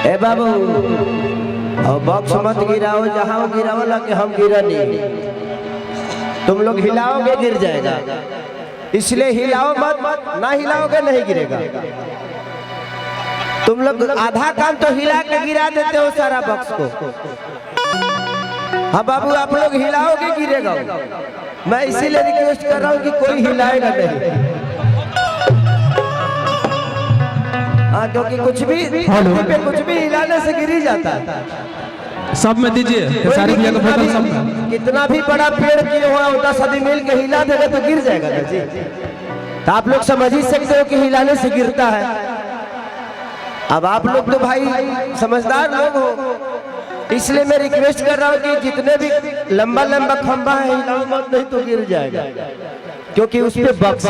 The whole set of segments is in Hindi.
ए बाबू और बॉक्स मत गिराओ, जहाँ गिरावला कि हम गिरा नहीं, तुम लोग हिलाओगे गिर जाएगा, इसलिए हिलाओ मत, ना हिलाओगे नहीं गिरेगा। तुम लोग आधा काम तो हिला के गिरा देते हो सारा बॉक्स को। हाँ बाबू आप लोग हिलाओगे गिरेगा, मैं इसीलिए रिक्वेस्ट कर रहा हूँ कि कोई हिलाएगा नहीं। हाँ क्योंकि कुछ भी पे कुछ भी हिलाने से गिर ही जाता है। सब में दीजिए सारी भैया का बोतल सब में। कितना भी बड़ा पेड़ किए हुआ 10 आदमी मिल के हिला देगा तो गिर जाएगा ना जी। तो आप लोग समझ ही सकते हो कि हिलाने से गिरता है। अब आप लोग तो भाई समझदार लोग हो, इसलिए मैं रिक्वेस्ट कर रहा हूँ कि जितने भी लंबा लंबा खंबा है हिलाओ मत, नहीं तो गिर जाएगा, क्योंकि उस पे बक्स।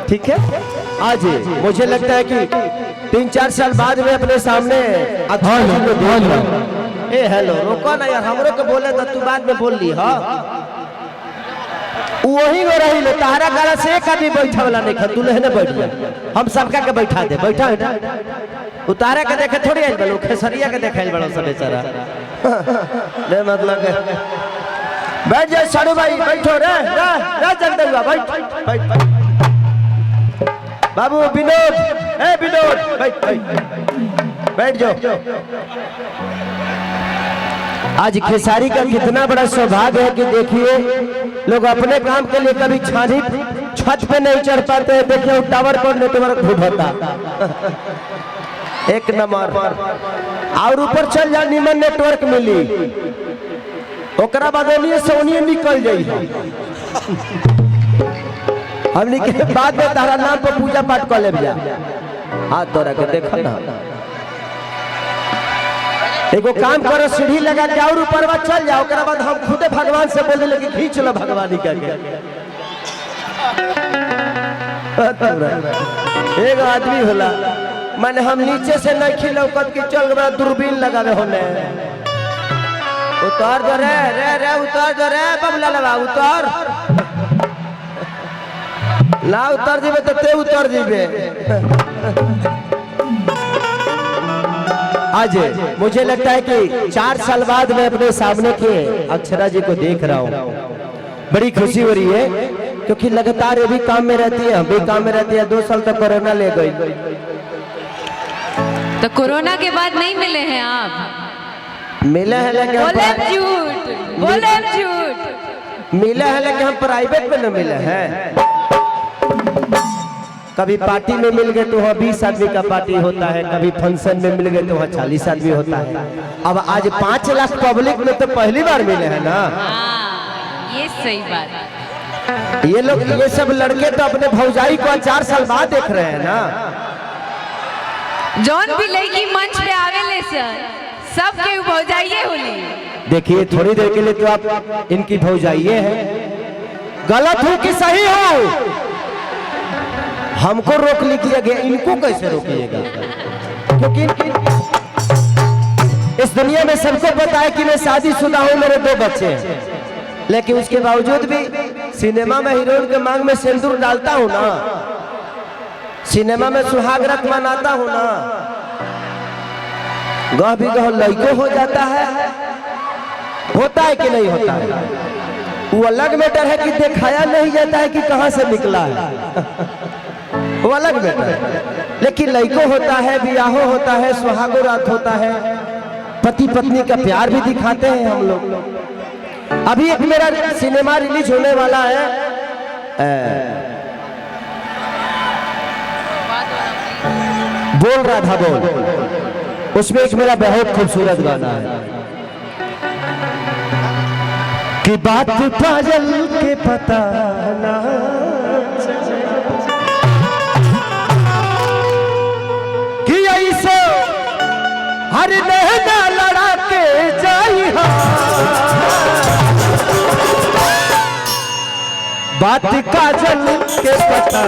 ठीक है, आज मुझे लगता है कि 3-4 साल बाद में अपने सामने ए हेलो रोको ना यार, हमरो को बोले तो तू बाद में बोल ली। हाँ वही में रही लो, तारा गाला से एक आदमी बैठा वाला नहीं, तू लेने बैठ जा, हम सबका के बैठा दे, बैठा है ना। उतारे के देखे थोड़ी आइल बलो, खेसरिया के देखे बड़ो सब बेचारा ले मतलब के बैठ जा साड़ू भाई, बैठो रे जगदुआ बैठ बैठ बाबू विनोद, ए विनोद बैठ जाओ। आज खेसारी का कितना बड़ा सौभाग्य है कि देखिए लोग अपने काम के लिए कभी छानी छत पे नहीं चढ़ पाते हैं। देखिए टावर पर नेटवर्क ढूंढता एक नंबर, और ऊपर चल जा निमन नेटवर्क मिली, ओकरा बाद सोनिए निकल जाई। हमने के बाद में तारा नाम पर पूजा पाठ कर ले जा। हाथ तोरा के देखा ना, एगो काम करो सीढ़ी लगा के और ऊपर चल जाओ, ओकरा बाद हम खुदे भगवान से बोल देले कि खींच लो भगवानी का के। एक आदमी होला माने हम नीचे से नहीं खिलौकत कि चल गया दूरबीन लगावे होने। उतार दो रे उतार दो रे बबला लगा उतार ला, उतार जीवे तो ते उतार जीवे। आज मुझे लगता है कि 4 साल बाद मैं अपने सामने के अक्षरा जी को देख रहा हूँ, बड़ी खुशी हो रही है, क्योंकि लगातार ये भी काम में रहती है, हम भी काम में रहती है। 2 साल तक कोरोना ले गई। तो कोरोना के बाद नहीं मिले हैं आप? मिले हैं लेकिन बोले झूठ मिले हैं लेकिन हम प्राइवेट में न मिले हैं। कभी पार्टी में मिल गए तो वहाँ 20 आदमी का पार्टी होता है, कभी फंक्शन में मिल गए तो वहाँ 40 आदमी होता है। अब आज 5 लाख पब्लिक में तो पहली बार मिले हैं ना। ये सही बात। ये लोग ये सब लड़के तो अपने भौजाई को 4 साल बाद देख रहे हैं ना। जौन भी लड़की मंच पे आवेले सर, सब के भौजाइये होली। देखिए थोड़ी देर के लिए तो आप इनकी भौजाइये हैं, गलत हो कि सही हो हमको रोक लीजिएगा, इनको कैसे रोकिएगा? क्योंकि इस दुनिया में सबको पता है कि मैं शादीशुदा हूँ, मेरे 2 बच्चे हैं, लेकिन उसके बावजूद भी सिनेमा में हीरोइन के मांग में सिंदूर डालता हूँ ना, सिनेमा में सुहाग रात मनाता हूँ ना। गह भी गह लड़को हो जाता है, होता है कि नहीं होता है, वो अलग मैटर है कि दिखाया नहीं जाता है कि कहाँ से निकला है, वो अलग मैटर है। लेकिन लड़को होता है, बियाहो होता है, सुहागो रात होता है, पति पत्नी का प्यार भी दिखाते हैं हम लोग। अभी एक मेरा सिनेमा रिलीज होने वाला है, बोल रहा था बोल, उसमें एक मेरा बहुत खूबसूरत गाना है कि बात पागल के पता ना कि ऐसे हर नहना लड़ा के जाई, बात काजल के पता